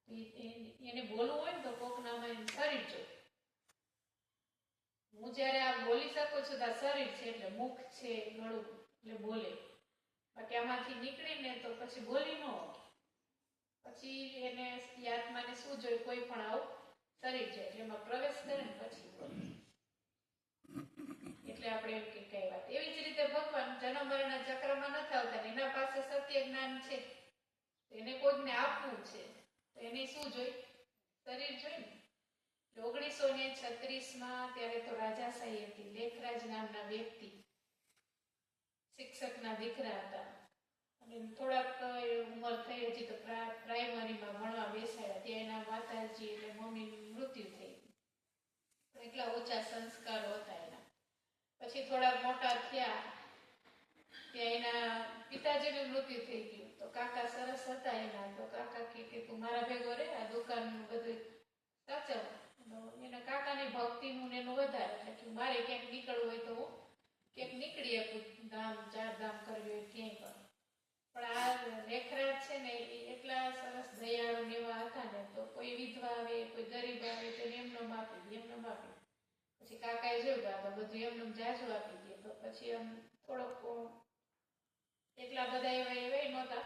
એને બોલવું હોય ને તો કોકનામાં એનું શરીર જોઈએ. હું જયારે આ બોલી શકું છું તો શરીર છે એટલે મુખ છે ગળું એટલે બોલે. બાકી આમાંથી નીકળીને તો પછી બોલી ન હોય. પછી એને આત્માને શું જોઈએ? કોઈ પણ આવું શરીર છે એટલે એમાં પ્રવેશ કરે ને પછી બોલે. એટલે આપણે એમ કે કઈ વાત. એવી જ રીતે ભગવાન જન્મ મરણના ચક્રમાં નથી આવતા. એના પાસે સત્ય જ્ઞાન છે, એને કોઈને આપવું છે તો એને શું જોઈ? શરીર જોઈ ને. 1936 ત્યારે તો રાજાશાહી હતી. લેખરાજ નામના વ્યક્તિ શિક્ષકના દીકરા હતા અને થોડાક ઉંમર થઈ હતી તો પ્રાઇમરીમાં ભણવા બેસાડ્યા. ત્યાં એના માતાજી એટલે મમ્મીનું મૃત્યુ થઈ ગયું. એટલા ઓછા સંસ્કારો હતા એના. પછી થોડા મોટા થયા ત્યાં એના પિતાજીનું મૃત્યુ થઈ ગયું. તો કાકા સરસ હતા એના. તો કાકા કે તું મારા ભેગો રે, આ દુકાનનું બધું સાચવ. એના કાકાની ભક્તિનું એનું વધારે એટલે કે મારે ક્યાંક નીકળવું હોય તો હું ક્યાંક નીકળી શકું, ધામ ચાર ધામ કરવી હોય ક્યાંય પણ આ લેખરાજ છે ને એ એટલા સરસ દયાળુ એવા હતા ને તો કોઈ વિધવા આવે, કોઈ ગરીબ આવે તો એમનો આપી પછી કાકાએ જોયું કે આ તો બધું એમનું જાજુ આપી દે તો પછી આમ થોડોક એટલા બધા એવા નહોતા